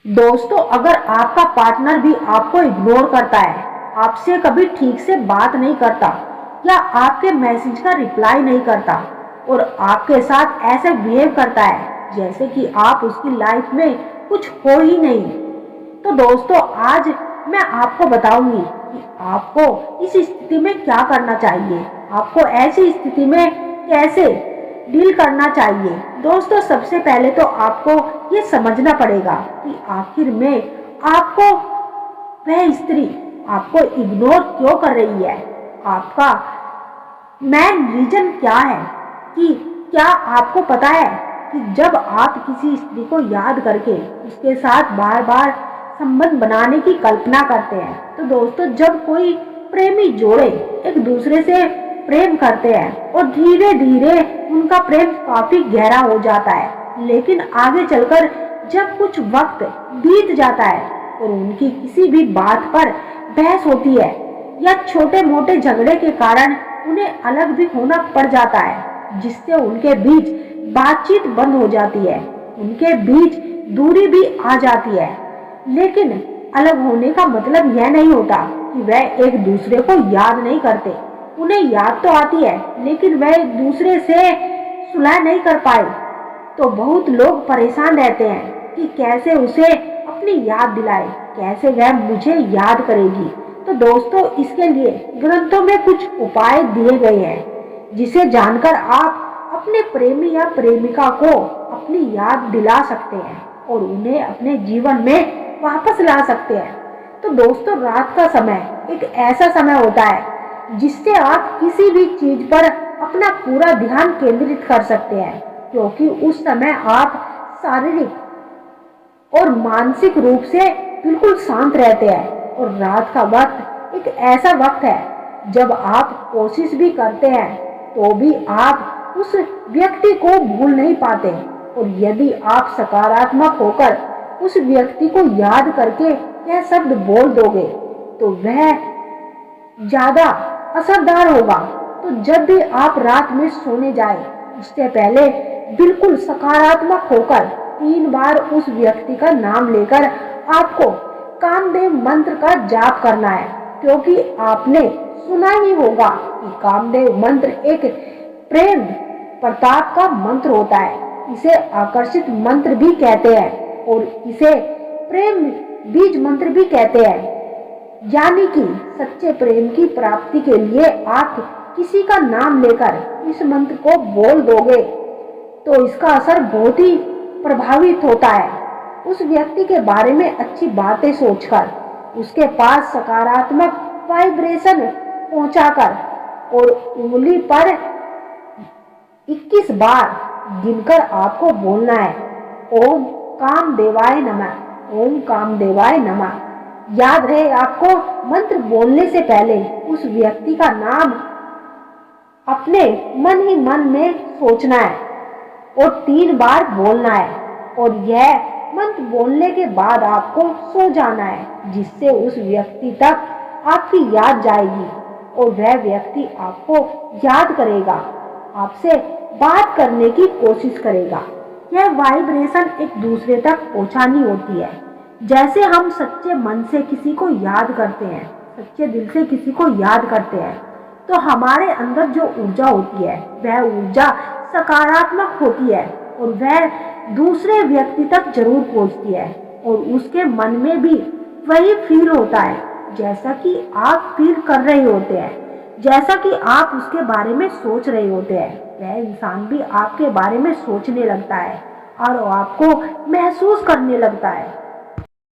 दोस्तों, अगर आपका पार्टनर भी आपको इग्नोर करता है, आपसे कभी ठीक से बात नहीं करता या आपके मैसेज का रिप्लाई नहीं करता और आपके साथ ऐसे बिहेव करता है जैसे कि आप उसकी लाइफ में कुछ हो ही नहीं, तो दोस्तों आज मैं आपको बताऊंगी कि आपको इस स्थिति में क्या करना चाहिए, आपको ऐसी स्थिति में कैसे डील करना चाहिए। दोस्तों, सबसे पहले तो आपको ये समझना पड़ेगा कि आखिर में आपको वह स्त्री आपको इग्नोर क्यों कर रही है, आपका मेन रीजन क्या है। कि क्या आपको पता है कि जब आप किसी स्त्री को याद करके उसके साथ बार बार संबंध बनाने की कल्पना करते हैं, तो दोस्तों जब कोई प्रेमी जोड़े एक दूसरे से प्रेम करते हैं और धीरे धीरे उनका प्रेम काफी गहरा हो जाता है, लेकिन आगे चलकर जब कुछ वक्त बीत जाता है और उनकी किसी भी बात पर बहस होती है या छोटे मोटे झगड़े के कारण उन्हें अलग भी होना पड़ जाता है, जिससे उनके बीच बातचीत बंद हो जाती है, उनके बीच दूरी भी आ जाती है। लेकिन अलग होने का मतलब यह नहीं होता कि वह एक दूसरे को याद नहीं करते, उन्हें याद तो आती है लेकिन वह एक दूसरे से सुलह नहीं कर पाए। तो बहुत लोग परेशान रहते हैं कि कैसे उसे अपनी याद दिलाए, कैसे वह मुझे याद करेगी। तो दोस्तों इसके लिए ग्रंथों में कुछ उपाय दिए गए हैं जिसे जानकर आप अपने प्रेमी या प्रेमिका को अपनी याद दिला सकते हैं और उन्हें अपने जीवन में वापस ला सकते हैं। तो दोस्तों रात का समय एक ऐसा समय होता है जिससे आप किसी भी चीज पर अपना पूरा ध्यान केंद्रित कर सकते हैं, क्योंकि उस समय आप शारीरिक और मानसिक रूप से बिल्कुल शांत रहते हैं। और रात का वक्त एक ऐसा वक्त है जब आप कोशिश भी करते हैं तो भी आप उस व्यक्ति को भूल नहीं पाते, और यदि आप सकारात्मक होकर उस व्यक्ति को याद करके यह शब्द बोल दोगे तो वह ज्यादा असरदार होगा। तो जब भी आप रात में सोने जाए उससे पहले बिल्कुल सकारात्मक होकर 3 बार उस व्यक्ति का नाम लेकर आपको कामदेव मंत्र का जाप करना है, क्योंकि आपने सुना ही होगा कि कामदेव मंत्र एक प्रेम प्रताप का मंत्र होता है। इसे आकर्षित मंत्र भी कहते हैं और इसे प्रेम बीज मंत्र भी कहते हैं। यानी कि सच्चे प्रेम की प्राप्ति के लिए आप किसी का नाम लेकर इस मंत्र को बोल दोगे तो इसका असर बहुत ही प्रभावित होता है। उस व्यक्ति के बारे में अच्छी बातें सोचकर, उसके पास सकारात्मक वाइब्रेशन पहुंचाकर और उंगली पर 21 बार गिनकर आपको बोलना है, ओम कामदेवाय नमः, ओम कामदेवाय नमः। याद रहे आपको मंत्र बोलने से पहले उस व्यक्ति का नाम अपने मन ही मन में सोचना है और 3 बार बोलना है, और यह मंत्र बोलने के बाद आपको सो जाना है, जिससे उस व्यक्ति तक आपकी याद जाएगी और वह व्यक्ति आपको याद करेगा, आपसे बात करने की कोशिश करेगा। यह वाइब्रेशन एक दूसरे तक पहुंचानी होती है। जैसे हम सच्चे मन से किसी को याद करते हैं, सच्चे दिल से किसी को याद करते हैं, तो हमारे अंदर जो ऊर्जा होती है वह ऊर्जा सकारात्मक होती है और वह दूसरे व्यक्ति तक जरूर पहुंचती है, और उसके मन में भी वही फील होता है जैसा कि आप फील कर रहे होते हैं, जैसा कि आप उसके बारे में सोच रहे होते हैं। वह इंसान भी आपके बारे में सोचने लगता है और आपको महसूस करने लगता है।